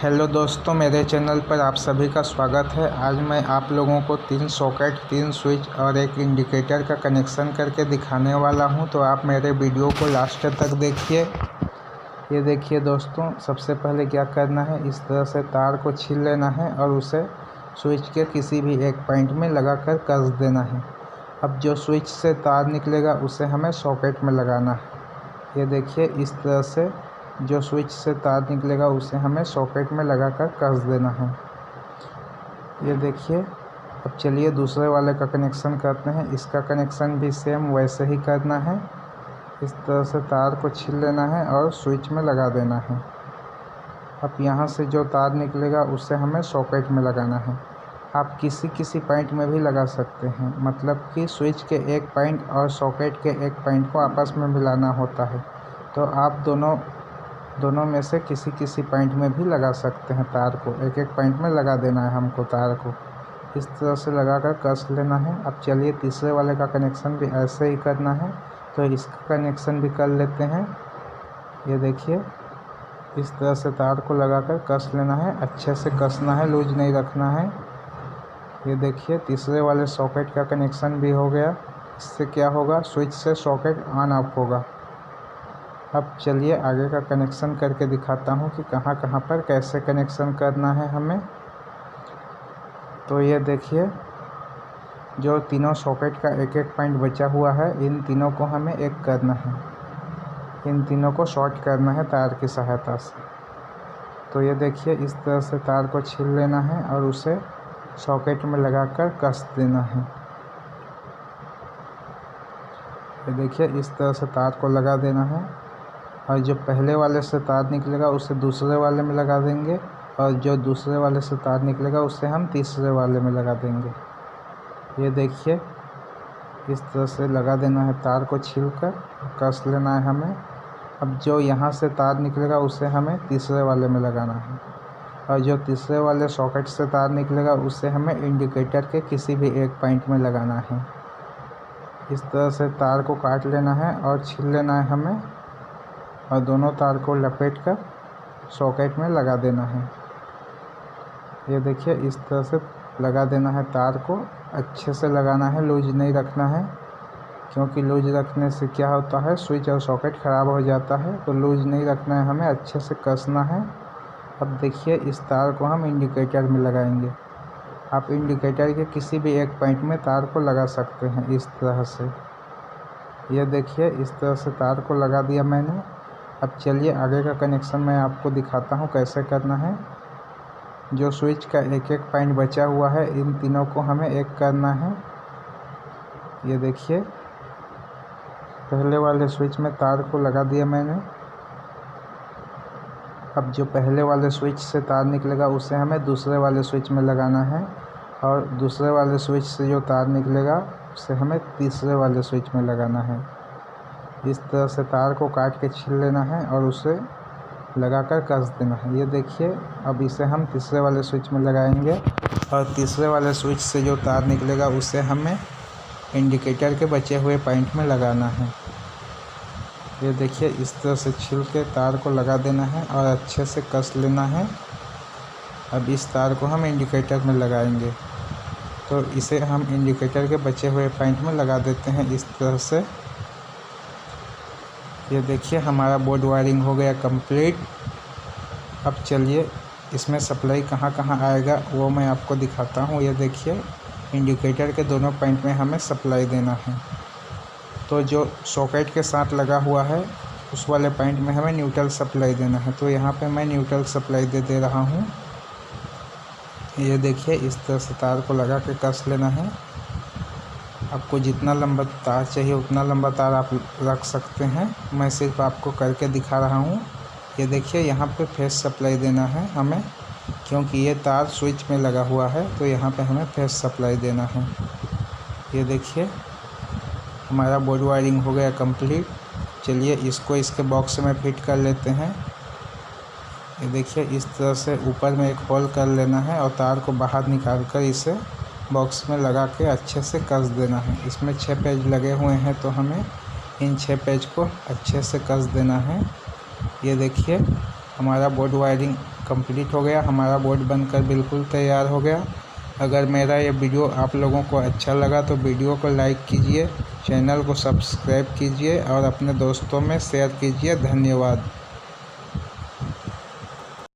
Hello दोस्तों, मेरे channel पर आप सभी का स्वागत है। आज मैं आप लोगों को 3 सॉकेट, 3 स्विच और एक इंडिकेटर का कनेक्शन करके दिखाने वाला हूं, तो आप मेरे वीडियो को लास्ट तक देखिए। ये देखिए दोस्तों, सबसे पहले क्या करना है, इस तरह से तार को छील लेना है और उसे स्विच के किसी भी एक पॉइंट में लगाकर कस देना है। अब जो स्विच से तार निकलेगा उसे हमें सॉकेट में लगाना है। ये देखिए, इस तरह से जो स्विच से तार निकलेगा उसे हमें सॉकेट में लगाकर कस देना है। ये देखिए, अब चलिए दूसरे वाले का कनेक्शन करते हैं। इसका कनेक्शन भी सेम वैसे ही करना है। इस तरह से तार को छील लेना है और स्विच में लगा देना है। अब यहाँ से जो तार निकलेगा उसे हमें सॉकेट में लगाना है। आप किसी पॉइंट में भी लगा सकते हैं, मतलब कि स्विच के एक पॉइंट और सॉकेट के एक पॉइंट को आपस में मिलाना होता है। तो आप दोनों में से किसी पॉइंट में भी लगा सकते हैं। तार को एक पॉइंट में लगा देना है हमको। तार को इस तरह से लगाकर कस लेना है। अब चलिए तीसरे वाले का कनेक्शन भी ऐसे ही करना है, तो इसका कनेक्शन भी कर लेते हैं। ये देखिए, इस तरह से तार को लगाकर कस लेना है। अच्छे से कसना है, लूज नहीं रखना है। ये देखिए, तीसरे वाले सॉकेट का कनेक्शन भी हो गया। इससे क्या होगा, स्विच से सॉकेट ऑन ऑफ होगा। अब चलिए आगे का कनेक्शन करके दिखाता हूँ कि कहाँ पर कैसे कनेक्शन करना है हमें। तो ये देखिए, जो तीनों सॉकेट का एक पॉइंट बचा हुआ है, इन तीनों को हमें एक करना है। इन तीनों को शॉर्ट करना है तार की सहायता से। तो ये देखिए, इस तरह से तार को छील लेना है और उसे सॉकेट में लगाकर कस देना है। ये देखिए, इस तरह से तार को लगा देना है और जो पहले वाले से तार निकलेगा उसे दूसरे वाले में लगा देंगे और जो दूसरे वाले से तार निकलेगा उसे हम तीसरे वाले में लगा देंगे। ये देखिए, इस तरह से लगा देना है। तार को छीलकर कस लेना है हमें। अब जो यहाँ से तार निकलेगा उसे हमें तीसरे वाले में लगाना है और जो तीसरे वाले सॉकेट से तार निकलेगा उसे हमें इंडिकेटर के किसी भी एक पॉइंट में लगाना है। इस तरह से तार को काट लेना है और छील लेना है हमें और दोनों तार को लपेटकर सॉकेट में लगा देना है। ये देखिए, इस तरह से लगा देना है। तार को अच्छे से लगाना है, लूज नहीं रखना है, क्योंकि लूज रखने से क्या होता है, स्विच और सॉकेट ख़राब हो जाता है। तो लूज नहीं रखना है, हमें अच्छे से कसना है। अब देखिए, इस तार को हम इंडिकेटर में लगाएंगे। आप इंडिकेटर के किसी भी एक पॉइंट में तार को लगा सकते हैं इस तरह से। ये देखिए, इस तरह से तार को लगा दिया मैंने। अब चलिए आगे का कनेक्शन मैं आपको दिखाता हूँ कैसे करना है। जो स्विच का एक पॉइंट बचा हुआ है, इन तीनों को हमें एक करना है। ये देखिए, पहले वाले स्विच में तार को लगा दिया मैंने। अब जो पहले वाले स्विच से तार निकलेगा उसे हमें दूसरे वाले स्विच में लगाना है और दूसरे वाले स्विच से जो तार निकलेगा उसे हमें तीसरे वाले स्विच में लगाना है। इस तरह से तार को काट के छील लेना है और उसे लगाकर कस देना है। ये देखिए, अब इसे हम तीसरे वाले स्विच में लगाएंगे और तीसरे वाले स्विच से जो तार निकलेगा उसे हमें इंडिकेटर के बचे हुए पॉइंट में लगाना है। ये देखिए, इस तरह से छील के तार को लगा देना है और अच्छे से कस लेना है। अब इस तार को हम इंडिकेटर में लगाएंगे, तो इसे हम इंडिकेटर के बचे हुए पॉइंट में लगा देते हैं इस तरह से। ये देखिए, हमारा बोर्ड वायरिंग हो गया कंप्लीट। अब चलिए इसमें सप्लाई कहाँ आएगा वो मैं आपको दिखाता हूँ। ये देखिए, इंडिकेटर के दोनों पॉइंट में हमें सप्लाई देना है। तो जो सॉकेट के साथ लगा हुआ है उस वाले पॉइंट में हमें न्यूट्रल सप्लाई देना है। तो यहाँ पे मैं न्यूट्रल सप्लाई दे रहा हूँ। ये देखिए, इस तरह से तार को लगा के कस लेना है। आपको जितना लंबा तार चाहिए उतना लंबा तार आप रख सकते हैं। मैं सिर्फ आपको करके दिखा रहा हूँ। ये देखिए, यहाँ पे फेस सप्लाई देना है हमें, क्योंकि ये तार स्विच में लगा हुआ है, तो यहाँ पे हमें फेस सप्लाई देना है। ये देखिए, हमारा बोर्ड वायरिंग हो गया कंप्लीट। चलिए इसको इसके बॉक्स में फिट कर लेते हैं। ये देखिए, इस तरह से ऊपर में एक होल कर लेना है और तार को बाहर निकाल कर इसे बॉक्स में लगा के अच्छे से कस देना है। इसमें 6 पेज लगे हुए हैं, तो हमें इन 6 पेज को अच्छे से कस देना है। ये देखिए, हमारा बोर्ड वायरिंग कंप्लीट हो गया, हमारा बोर्ड बनकर बिल्कुल तैयार हो गया। अगर मेरा ये वीडियो आप लोगों को अच्छा लगा तो वीडियो को लाइक कीजिए, चैनल को सब्सक्राइब कीजिए और अपने दोस्तों में शेयर कीजिए। धन्यवाद।